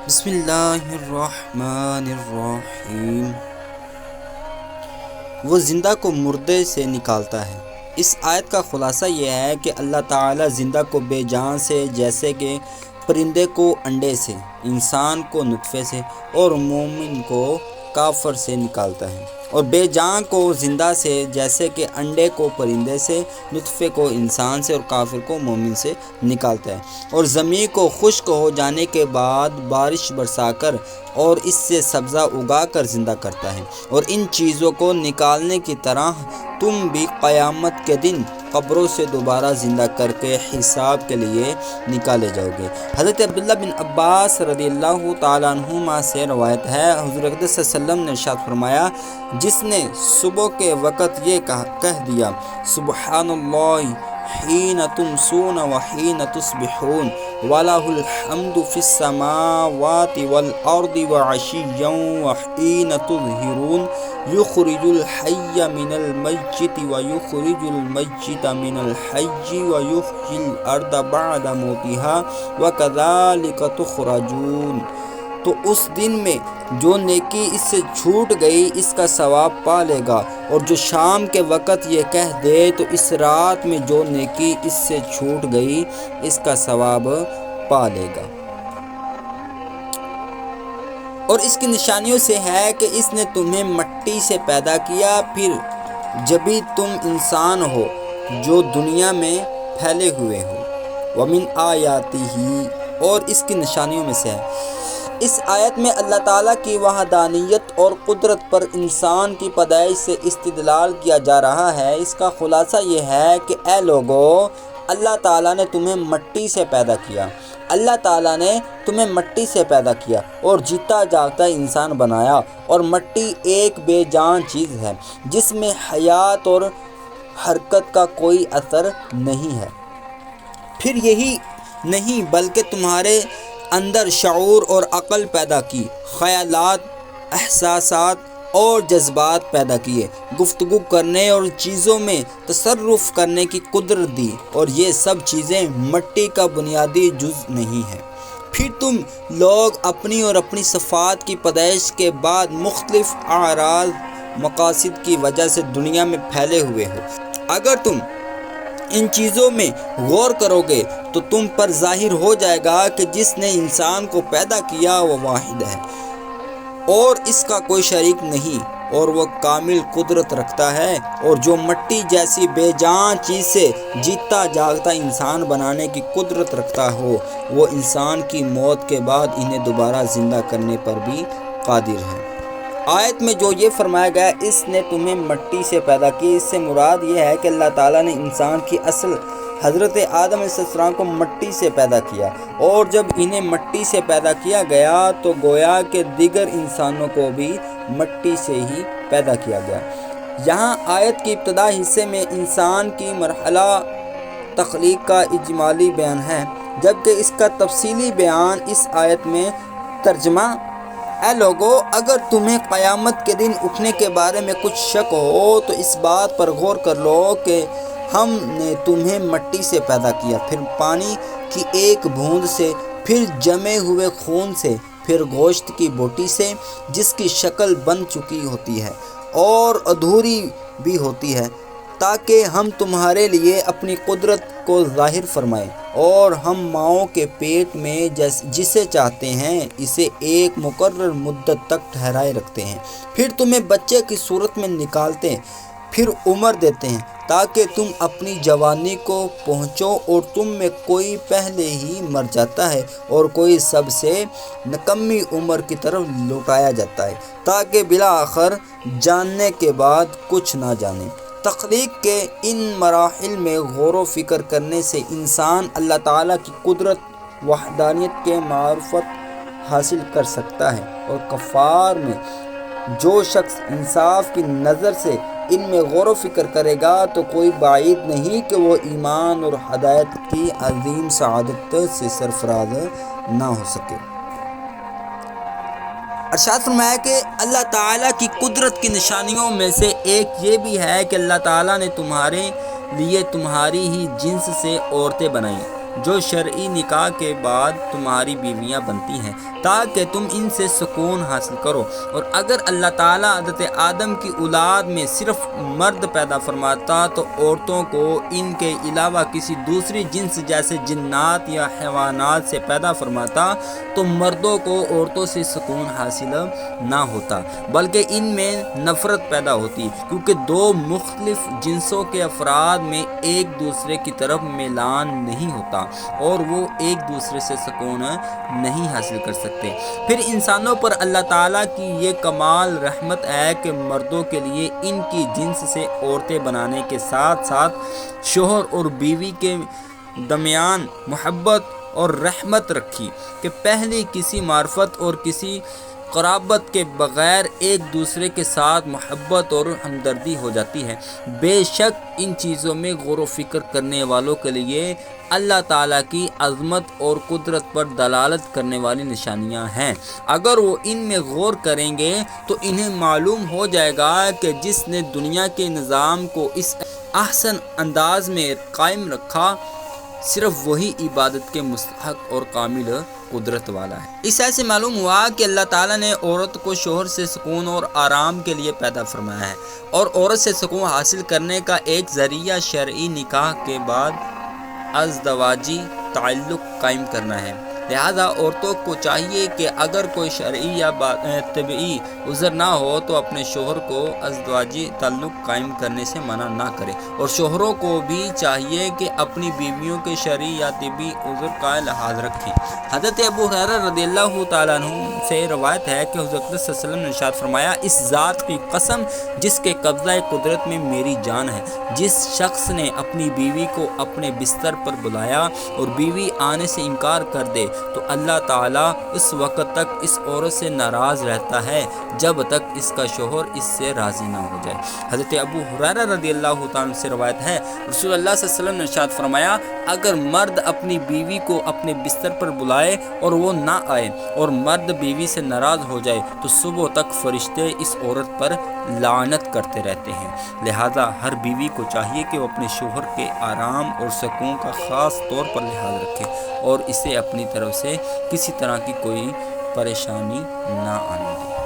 بسم اللہ الرحمن الرحیم۔ وہ زندہ کو مردے سے نکالتا ہے۔ اس آیت کا خلاصہ یہ ہے کہ اللہ تعالیٰ زندہ کو بے جان سے، جیسے کہ پرندے کو انڈے سے، انسان کو نطفے سے اور مومن کو کافر سے نکالتا ہے، اور بے جان کو زندہ سے، جیسے کہ انڈے کو پرندے سے، نطفے کو انسان سے اور کافر کو مومن سے نکالتا ہے، اور زمین کو خشک ہو جانے کے بعد بارش برسا کر اور اس سے سبزہ اگا کر زندہ کرتا ہے، اور ان چیزوں کو نکالنے کی طرح تم بھی قیامت کے دن قبروں سے دوبارہ زندہ کر کے حساب کے لیے نکالے جاؤ گے۔ حضرت عبداللہ بن عباس رضی اللہ تعالیٰ عنہما سے روایت ہے، حضور اقدس صلی اللہ علیہ وسلم نے ارشاد فرمایا، جس نے صبح کے وقت یہ کہہ دیا سبحان اللہ حین تمسون وحین تصبحون وَلَهُ الْحَمْدُ فِي السَّمَاوَاتِ وَالْأَرْضِ وَعَشِيًّا وَحِينَ تُظْهِرُونَ يُخْرِجُ الْحَيَّ مِنَ الْمَيِّتِ وَيُخْرِجُ الْمَيِّتَ مِنَ الْحَيِّ وَيُحْيِي الْأَرْضَ بَعْدَ مَوْتِهَا وَكَذَلِكَ تُخْرَجُونَ۔ تو اس دن میں جو نیکی اس سے چھوٹ گئی اس کا ثواب پا لے گا، اور جو شام کے وقت یہ کہہ دے تو اس رات میں جو نیکی اس سے چھوٹ گئی اس کا ثواب پا لے گا۔ اور اس کی نشانیوں سے ہے کہ اس نے تمہیں مٹی سے پیدا کیا، پھر جبھی تم انسان ہو جو دنیا میں پھیلے ہوئے ہو۔ وَمِنْ آیَاتِهِ، اور اس کی نشانیوں میں سے ہے۔ اس آیت میں اللہ تعالیٰ کی وحدانیت اور قدرت پر انسان کی پیدائش سے استدلال کیا جا رہا ہے۔ اس کا خلاصہ یہ ہے کہ اے لوگو، اللہ تعالیٰ نے تمہیں مٹی سے پیدا کیا۔ اللہ تعالیٰ نے تمہیں مٹی سے پیدا کیا اور جیتا جاگتا انسان بنایا، اور مٹی ایک بے جان چیز ہے جس میں حیات اور حرکت کا کوئی اثر نہیں ہے۔ پھر یہی نہیں بلکہ تمہارے اندر شعور اور عقل پیدا کی، خیالات، احساسات اور جذبات پیدا کیے، گفتگو کرنے اور چیزوں میں تصرف کرنے کی قدرت دی، اور یہ سب چیزیں مٹی کا بنیادی جز نہیں ہیں۔ پھر تم لوگ اپنی اور اپنی صفات کی پیدائش کے بعد مختلف اعراض، مقاصد کی وجہ سے دنیا میں پھیلے ہوئے ہو۔ اگر تم ان چیزوں میں غور کرو گے تو تم پر ظاہر ہو جائے گا کہ جس نے انسان کو پیدا کیا وہ واحد ہے، اور اس کا کوئی شریک نہیں، اور وہ کامل قدرت رکھتا ہے، اور جو مٹی جیسی بے جان چیز سے جیتا جاگتا انسان بنانے کی قدرت رکھتا ہو، وہ انسان کی موت کے بعد انہیں دوبارہ زندہ کرنے پر بھی قادر ہے۔ آیت میں جو یہ فرمایا گیا اس نے تمہیں مٹی سے پیدا کی، اس سے مراد یہ ہے کہ اللہ تعالیٰ نے انسان کی اصل حضرت آدم علیہ السلام کو مٹی سے پیدا کیا، اور جب انہیں مٹی سے پیدا کیا گیا تو گویا کہ دیگر انسانوں کو بھی مٹی سے ہی پیدا کیا گیا۔ یہاں آیت کی ابتدا حصے میں انسان کی مرحلہ تخلیق کا اجمالی بیان ہے، جبکہ اس کا تفصیلی بیان اس آیت میں ترجمہ۔ اے لوگو، اگر تمہیں قیامت کے دن اٹھنے کے بارے میں کچھ شک ہو تو اس بات پر غور کر لو کہ ہم نے تمہیں مٹی سے پیدا کیا، پھر پانی کی ایک بوند سے، پھر جمے ہوئے خون سے، پھر گوشت کی بوٹی سے جس کی شکل بن چکی ہوتی ہے اور ادھوری بھی ہوتی ہے، تاکہ ہم تمہارے لیے اپنی قدرت کو ظاہر فرمائیں، اور ہم ماؤں کے پیٹ میں جسے چاہتے ہیں اسے ایک مقرر مدت تک ٹھہرائے رکھتے ہیں، پھر تمہیں بچے کی صورت میں نکالتے ہیں، پھر عمر دیتے ہیں تاکہ تم اپنی جوانی کو پہنچو، اور تم میں کوئی پہلے ہی مر جاتا ہے اور کوئی سب سے نکمی عمر کی طرف لوٹایا جاتا ہے، تاکہ بالآخر جاننے کے بعد کچھ نہ جانے۔ تخلیق کے ان مراحل میں غور و فکر کرنے سے انسان اللہ تعالیٰ کی قدرت، وحدانیت کے معرفت حاصل کر سکتا ہے، اور کفار میں جو شخص انصاف کی نظر سے ان میں غور و فکر کرے گا تو کوئی بعید نہیں کہ وہ ایمان اور ہدایت کی عظیم سعادت سے سرفراز نہ ہو سکے۔ ارشاد فرمایا کہ اللہ تعالیٰ کی قدرت کی نشانیوں میں سے ایک یہ بھی ہے کہ اللہ تعالیٰ نے تمہارے لیے تمہاری ہی جنس سے عورتیں بنائیں، جو شرعی نکاح کے بعد تمہاری بیویاں بنتی ہیں تاکہ تم ان سے سکون حاصل کرو۔ اور اگر اللہ تعالیٰ حضرت آدم کی اولاد میں صرف مرد پیدا فرماتا تو عورتوں کو ان کے علاوہ کسی دوسری جنس جیسے جنات یا حیوانات سے پیدا فرماتا تو مردوں کو عورتوں سے سکون حاصل نہ ہوتا بلکہ ان میں نفرت پیدا ہوتی، کیونکہ دو مختلف جنسوں کے افراد میں ایک دوسرے کی طرف میلان نہیں ہوتا اور وہ ایک دوسرے سے سکون نہیں حاصل کر سکتے۔ پھر انسانوں پر اللہ تعالیٰ کی یہ کمال رحمت ہے کہ مردوں کے لیے ان کی جنس سے عورتیں بنانے کے ساتھ ساتھ شوہر اور بیوی کے درمیان محبت اور رحمت رکھی کہ پہلے کسی معرفت اور کسی قرابت کے بغیر ایک دوسرے کے ساتھ محبت اور ہمدردی ہو جاتی ہے۔ بے شک ان چیزوں میں غور و فکر کرنے والوں کے لیے اللہ تعالیٰ کی عظمت اور قدرت پر دلالت کرنے والی نشانیاں ہیں۔ اگر وہ ان میں غور کریں گے تو انہیں معلوم ہو جائے گا کہ جس نے دنیا کے نظام کو اس احسن انداز میں قائم رکھا صرف وہی عبادت کے مستحق اور کامل قدرت والا ہے۔ اس ایسے معلوم ہوا کہ اللہ تعالیٰ نے عورت کو شوہر سے سکون اور آرام کے لیے پیدا فرمایا ہے اور عورت سے سکون حاصل کرنے کا ایک ذریعہ شرعی نکاح کے بعد ازدواجی تعلق قائم کرنا ہے۔ لہذا عورتوں کو چاہیے کہ اگر کوئی شرعی یا طبعی عذر نہ ہو تو اپنے شوہر کو ازدواجی تعلق قائم کرنے سے منع نہ کرے، اور شوہروں کو بھی چاہیے کہ اپنی بیویوں کے شرعی یا طبعی عذر کا لحاظ رکھیں۔ حضرت ابو ہریرہ رضی اللہ تعالیٰ عنہ سے روایت ہے کہ حضرت صلی اللہ علیہ وسلم نے ارشاد فرمایا، اس ذات کی قسم جس کے قبضہ قدرت میں میری جان ہے، جس شخص نے اپنی بیوی کو اپنے بستر پر بلایا اور بیوی آنے سے انکار کر دے تو اللہ تعالیٰ اس وقت تک اس عورت سے ناراض رہتا ہے جب تک اس کا شوہر اس سے راضی نہ ہو جائے۔ حضرت ابو ہریرہ رضی اللہ تعالیٰ سے روایت ہے، رسول اللہ صلی اللہ علیہ وسلم نے ارشاد فرمایا، اگر مرد اپنی بیوی کو اپنے بستر پر بلائے اور وہ نہ آئے اور مرد بیوی سے ناراض ہو جائے تو صبح تک فرشتے اس عورت پر لعنت کرتے رہتے ہیں۔ لہذا ہر بیوی کو چاہیے کہ وہ اپنے شوہر کے آرام اور سکون کا خاص طور پر لحاظ رکھے اور اسے اپنی طرف سے کسی طرح کی کوئی پریشانی نہ آنے دے۔